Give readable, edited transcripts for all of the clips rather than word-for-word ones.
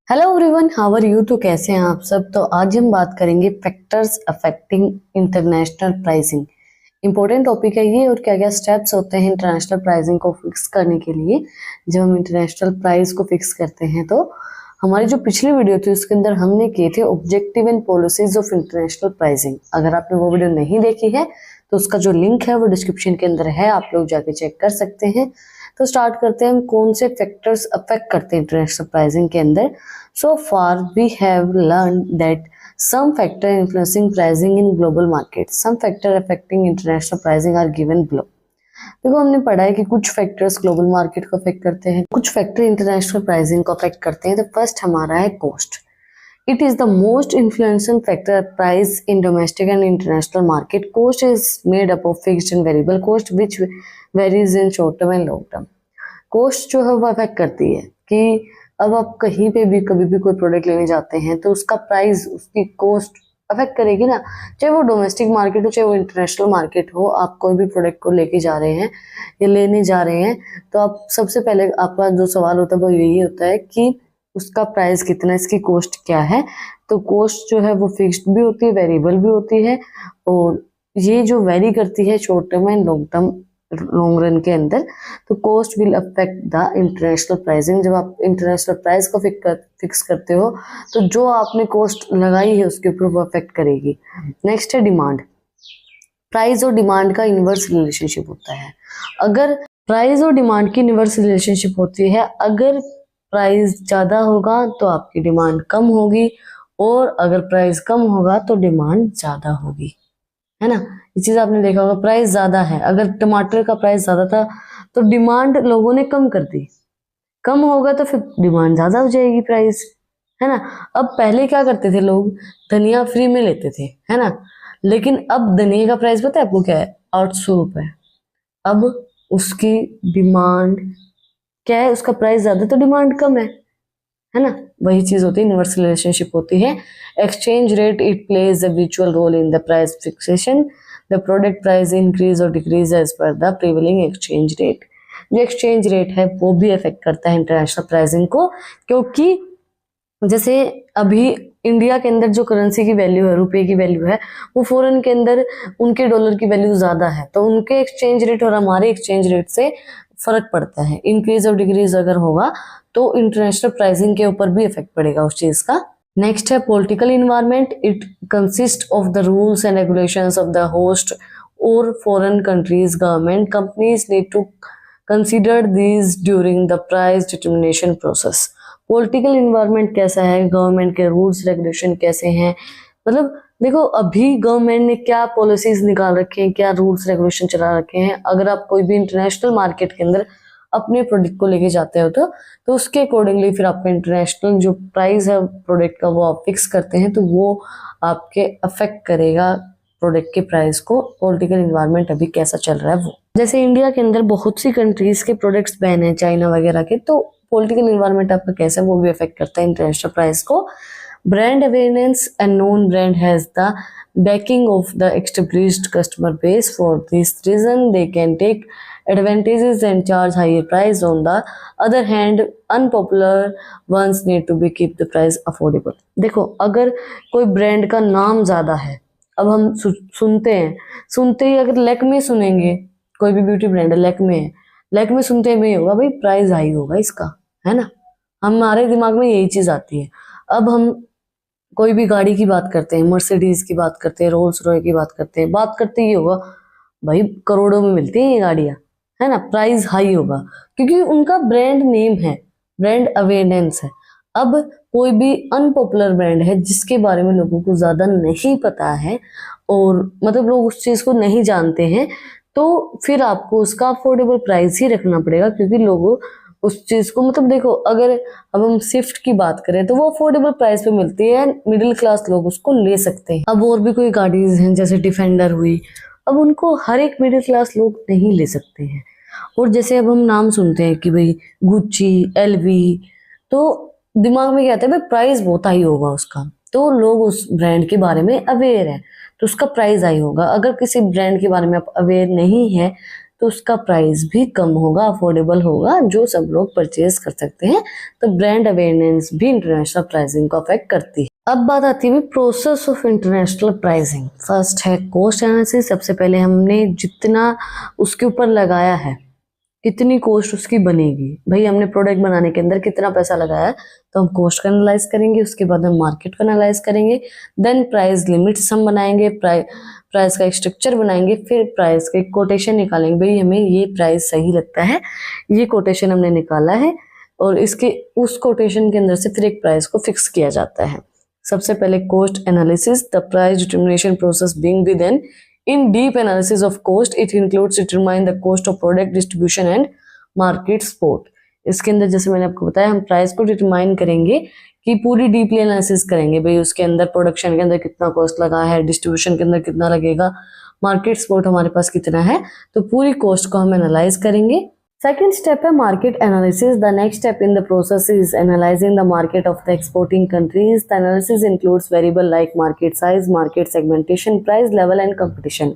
Hello everyone, how are you. तो कैसे हैं आप सब। तो आज हम बात करेंगे factors affecting international pricing. Important topic है ये। और क्या क्या स्टेप्स होते हैं इंटरनेशनल प्राइसिंग को फिक्स करने के लिए। जब हम इंटरनेशनल प्राइस को फिक्स करते हैं तो हमारी जो पिछली वीडियो थी उसके अंदर हमने किए थे objective and policies of international pricing. अगर आपने वो वीडियो नहीं देखी है तो उसका जो लिंक है वो डिस्क्रिप्शन के अंदर है, आप लोग जाके चेक कर सकते हैं। तो स्टार्ट करते हैं हम कौन से फैक्टर्स अफेक्ट करते हैं इंटरनेशनल प्राइसिंग के अंदर। So far, we have learned that some factor influencing pricing in global markets, some factor affecting international pricing are given below. देखो, हमने पढ़ा है कि कुछ फैक्टर्स ग्लोबल मार्केट को अफेक्ट करते हैं, कुछ फैक्टर इंटरनेशनल प्राइसिंग को अफेक्ट करते हैं। तो फर्स्ट हमारा है cost. It is the most influencing factor price in domestic and international market. Cost is made up of fixed and variable cost which varies in short term and long term. Cost जो है वो affect करती है कि अब आप कहीं पे भी कभी भी कोई प्रोडक्ट लेने जाते हैं तो उसका प्राइस, उसकी कॉस्ट अफेक्ट करेगी ना। चाहे वो डोमेस्टिक मार्केट हो चाहे वो इंटरनेशनल मार्केट हो, आप कोई भी प्रोडक्ट को लेके जा रहे हैं या लेने जा रहे हैं तो आप सबसे पहले आपका जो सवाल होता है वो यही होता है कि उसका प्राइस कितना है, इसकी कॉस्ट क्या है। तो कॉस्ट जो है वो फिक्स्ड भी होती है, वेरिएबल भी होती है, और ये जो वेरी करती है short term and long run के अंदर। तो cost will affect the international pricing. जब आप इंटरनेशनल प्राइस को फिक्स करते हो तो जो आपने कॉस्ट लगाई है उसके ऊपर वो अफेक्ट करेगी। नेक्स्ट है डिमांड। प्राइस और डिमांड का इनवर्स रिलेशनशिप होता है। अगर प्राइस और डिमांड की इनवर्स रिलेशनशिप होती है, अगर प्राइस ज्यादा होगा तो आपकी डिमांड कम होगी, और अगर प्राइस कम होगा तो डिमांड ज्यादा होगी, है ना। ये चीज आपने देखा होगा, प्राइस ज्यादा है, अगर टमाटर का प्राइस ज्यादा था तो डिमांड लोगों ने कम कर दी, कम होगा तो फिर डिमांड ज्यादा हो जाएगी, प्राइस, है ना। अब पहले क्या करते थे लोग, धनिया फ्री में लेते थे, है ना। लेकिन अब धनिया का प्राइस पता है आपको क्या है, 800 रुपए। अब उसकी डिमांड क्या है, उसका प्राइस ज्यादा तो डिमांड कम है ना। वही चीज होती है, इनवर्स रिलेशनशिप होती है। Exchange rate, it plays a vital role in the price fixation. The product price increase और decrease as per the prevailing exchange rate. जो एक्सचेंज रेट है वो भी अफेक्ट करता है इंटरनेशनल प्राइसिंग को, क्योंकि जैसे अभी इंडिया के अंदर जो करेंसी की वैल्यू है, रुपए की वैल्यू है, वो फॉरेन के अंदर उनके डॉलर की वैल्यू ज्यादा है, तो उनके एक्सचेंज रेट और हमारे एक्सचेंज रेट से फर्क पड़ता है। इंक्रीज और डिक्रीज अगर होगा तो इंटरनेशनल प्राइसिंग के ऊपर भी इफेक्ट पड़ेगा उस चीज का। नेक्स्ट है political environment. It consist of the rules and regulations of the host और foreign countries government. Companies need to consider these during the price determination process. Political environment कैसा है, गवर्नमेंट के रूल्स रेगुलेशन कैसे हैं, मतलब देखो अभी गवर्नमेंट ने क्या पॉलिसीज निकाल रखे हैं, क्या रूल्स रेगुलेशन चला रखे हैं। अगर आप कोई भी इंटरनेशनल मार्केट के अंदर अपने प्रोडक्ट को लेके जाते हो तो उसके अकॉर्डिंगली फिर आपका इंटरनेशनल जो प्राइस है प्रोडक्ट का वो आप फिक्स करते हैं, तो वो आपके अफेक्ट करेगा प्रोडक्ट के प्राइस को। पॉलिटिकल इन्वायरमेंट अभी कैसा चल रहा है वो, जैसे इंडिया के अंदर बहुत सी कंट्रीज के प्रोडक्ट्स बैन है, चाइना वगैरह के, तो पॉलिटिकल इन्वायरमेंट आपका कैसा है वो भी अफेक्ट करता है इंटरनेशनल प्राइस को। Brand awareness, a known brand has the backing of the established customer base. For this reason, they can take advantages and charge higher price. On the other hand, unpopular ones need to be keep the price affordable. देखो अगर कोई brand का नाम ज्यादा है, अब हम सुनते ही अगर लैक्मे सुनेंगे, कोई भी ब्यूटी ब्रांड है, लैक्मे है, लैक्मे सुनते ही होगा भाई प्राइस हाई होगा इसका, है ना। हमारे दिमाग में यही चीज आती है। अब हम कोई भी गाड़ी की बात करते हैं, मर्सिडीज की बात करते हैं, रोल्स रॉय की बात करते हैं, बात करते ही होगा भाई करोड़ों में मिलती है ये गाड़ियां, है ना, प्राइस हाई होगा, क्योंकि उनका ब्रांड नेम है, ब्रांड अवेयरनेस है। अब कोई भी अनपॉपुलर ब्रांड है जिसके बारे में लोगों को ज्यादा नहीं पता है, और मतलब लोग उस चीज को नहीं जानते हैं, तो फिर आपको उसका अफोर्डेबल प्राइस ही रखना पड़ेगा, क्योंकि लोगों उस चीज को, मतलब देखो अगर अब हम स्विफ्ट की बात करें तो वो अफोर्डेबल प्राइस पे मिलती है, मिडिल क्लास लोग उसको ले सकते हैं। अब और भी कोई गाड़ीज हैं जैसे डिफेंडर हुई, अब उनको हर एक मिडिल क्लास लोग नहीं ले सकते हैं। और जैसे अब हम नाम सुनते हैं कि भाई गुच्ची, एलवी, तो दिमाग में क्या आता है भाई प्राइस बहुत हाई होगा उसका, तो लोग उस ब्रांड के बारे में अवेयर है तो उसका प्राइस हाई होगा। अगर किसी ब्रांड के बारे में आप अवेयर नहीं है तो उसका प्राइस भी कम होगा, अफोर्डेबल होगा, जो सब लोग परचेज कर सकते हैं। तो ब्रांड अवेयरनेस भी इंटरनेशनल प्राइसिंग को अफेक्ट करती है। अब बात आती है process of international pricing. First है कॉस्ट एनालिसिस। सबसे पहले हमने जितना उसके ऊपर लगाया है, कितनी कॉस्ट उसकी बनेगी, भाई हमने प्रोडक्ट बनाने के अंदर कितना पैसा लगाया है, तो हम कॉस्ट को एनालाइज करेंगे। उसके बाद हम मार्केट को एनालाइज करेंगे। देन प्राइस लिमिट्स हम बनाएंगे, प्राइस का एक स्ट्रक्चर बनाएंगे, फिर प्राइस का एक कोटेशन निकालेंगे, भाई हमें ये प्राइस सही लगता है, ये कोटेशन हमने निकाला है, और इसके उस कोटेशन के अंदर से फिर एक प्राइस को फिक्स किया जाता है। सबसे पहले cost analysis, the price determination process being with an in deep analysis of cost, it includes determine the cost of product distribution and market support। इसके अंदर जैसे मैंने आपको बताया, हम प्राइस को डिटरमाइन करेंगे कि पूरी डीपली एनालिसिस करेंगे, भाई उसके अंदर प्रोडक्शन के अंदर कितना कॉस्ट लगा है, डिस्ट्रीब्यूशन के अंदर कितना लगेगा, मार्केट सपोर्ट हमारे पास कितना है, तो पूरी कॉस्ट को हम एनालाइज करेंगे। सेकेंड स्टेप है market analysis. The next step in the process is analysing the market of the exporting countries. The analysis includes variable like market size, market segmentation, price level and competition.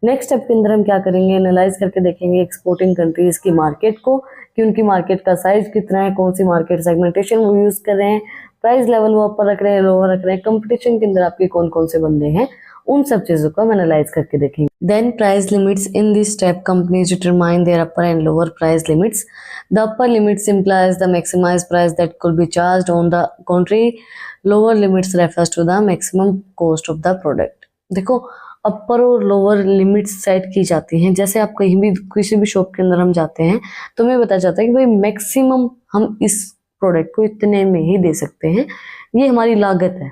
Next step के अंदर हम क्या करेंगे, analyse करके देखेंगे exporting countries की market को, कि उनकी मार्केट का साइज कितना है, कौन सी मार्केट सेगमेंटेशन वो यूज कर रहे हैं, प्राइस लेवल वो ऊपर रख रहे हैं, लोअर रख रहे हैं, कंपटीशन के अंदर आपके कौन कौन से बंदे हैं, उन सब चीजों को हम एनालाइज करके देखेंगे। Then price limits. In this step companies determine their upper and lower price limits. The upper limits implies the maximized price that could be charged on the contrary, lower limits refers to the maximum cost of the product। देखो, अपर और lower limits set की जाती हैं। जैसे आप कहीं भी किसी भी शॉप के अंदर हम जाते हैं तो हमें बताया जाता है कि भाई मैक्सिमम हम इस प्रोडक्ट को इतने में ही दे सकते हैं, ये हमारी लागत है,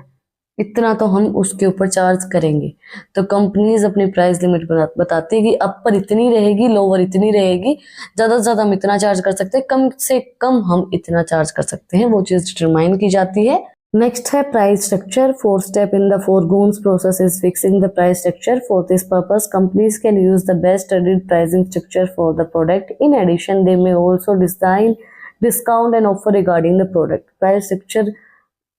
इतना तो हम उसके ऊपर चार्ज करेंगे। तो कंपनीज अपनी प्राइस लिमिट बताती है कि अपर इतनी रहेगी, लोअर इतनी रहेगी, ज़्यादा से ज़्यादा हम इतना चार्ज कर सकते हैं, कम से कम हम इतना चार्ज कर सकते हैं, वो चीज़ डिटरमाइन की जाती है। नेक्स्ट है price structure. Fourth step in the foregoing process is fixing the price structure. For this purpose, companies can use the best studied pricing structure for the product. In addition, they may also design discount and offer regarding the product. Price structure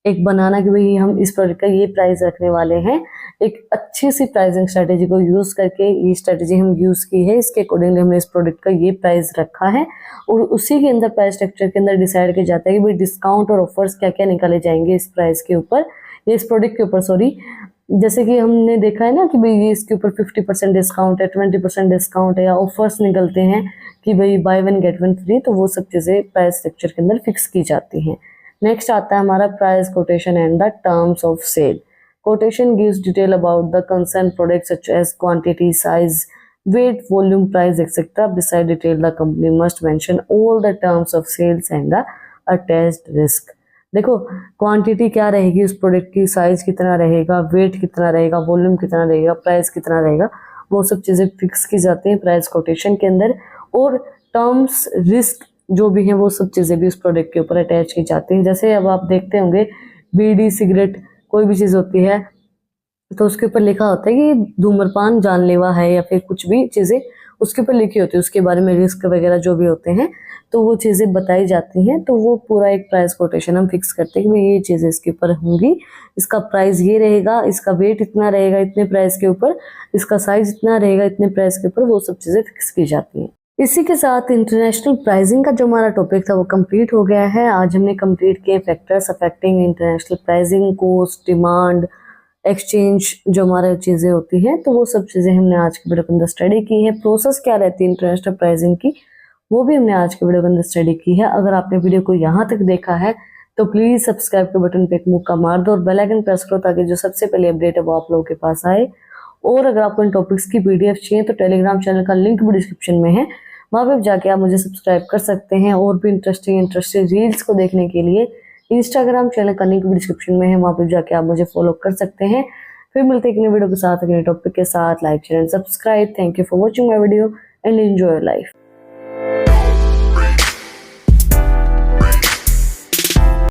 एक बनाना कि भाई हम इस product का ये price रखने वाले हैं, एक अच्छी सी प्राइसिंग स्ट्रेटेजी को यूज करके, ये स्ट्रेटेजी हम यूज की है, इसके अकॉर्डिंगली हमने इस प्रोडक्ट का ये प्राइस रखा है, और उसी के अंदर प्राइस स्ट्रक्चर के अंदर डिसाइड किया जाता है कि भाई डिस्काउंट और ऑफर्स क्या क्या निकाले जाएंगे इस प्राइस के ऊपर, ये इस प्रोडक्ट के ऊपर, सॉरी। जैसे कि हमने देखा है ना कि भाई ये इसके ऊपर 50% डिस्काउंट है, 20% डिस्काउंट है, या ऑफर्स निकलते हैं कि भाई by one get one free, तो वो सब चीज़ें प्राइस स्ट्रक्चर के अंदर फिक्स की जाती हैं। नेक्स्ट आता है हमारा price quotation and the terms of sale. Quotation gives detail about the concern product such as quantity, size, weight, volume, price, etc. Beside detail, the company must mention all the terms of sales and the attached risk। देखो, quantity क्या रहेगी उस product की, size कितना रहेगा, wait कितना रहेगा, volume कितना रहेगा, प्राइस कितना रहेगा, वो सब चीज़ें फिक्स की जाती हैं प्राइस कोटेशन के अंदर। और टर्म्स, रिस्क जो भी हैं, वो सब चीज़ें भी उस प्रोडक्ट के ऊपर अटैच की जाती हैं। जैसे अब आप देखते होंगे बीड़ी, सिगरेट, कोई भी चीज़ होती है तो उसके ऊपर लिखा होता है कि धूम्रपान जानलेवा है, या फिर कुछ भी चीज़ें उसके ऊपर लिखी होती है, उसके बारे में रिस्क वगैरह जो भी होते हैं, तो वो चीज़ें बताई जाती हैं। तो वो पूरा एक प्राइस कोटेशन हम फिक्स करते हैं कि भाई ये चीज़ें इसके ऊपर होंगी, इसका प्राइस ये रहेगा, इसका वेट इतना रहेगा इतने प्राइस के ऊपर, इसका साइज इतना रहेगा इतने प्राइस के ऊपर, वो सब चीज़ें फिक्स की जाती हैं। इसी के साथ इंटरनेशनल प्राइसिंग का जो हमारा टॉपिक था वो कंप्लीट हो गया है। आज हमने कंप्लीट किए factors affecting international pricing, cost, demand, exchange, जो हमारे चीज़ें होती हैं, तो वो सब चीज़ें हमने आज के वीडियो के अंदर स्टडी की है। प्रोसेस क्या रहती है इंटरनेशनल प्राइसिंग की, वो भी हमने आज के वीडियो के अंदर स्टडी की है। अगर आपने वीडियो को यहाँ तक देखा है तो प्लीज़ सब्सक्राइब के बटन पे एक मुक्का मार दो और बेल आइकन प्रेस करो, ताकि जो सबसे पहले अपडेट है वो आप लोगों के पास आए। और अगर आपको इन टॉपिक्स की PDF चाहिए तो टेलीग्राम चैनल का लिंक भी डिस्क्रिप्शन में है, वहाँ पर जाके आप मुझे सब्सक्राइब कर सकते हैं। और भी इंटरेस्टिंग रील्स को देखने के लिए इंस्टाग्राम चैनल का लिंक भी डिस्क्रिप्शन में है, वहाँ पर जाके आप मुझे फॉलो कर सकते हैं। फिर मिलते हैं एक नए वीडियो के साथ, एक नए टॉपिक के साथ। Like, share and subscribe. Thank you for watching my video and enjoy your life.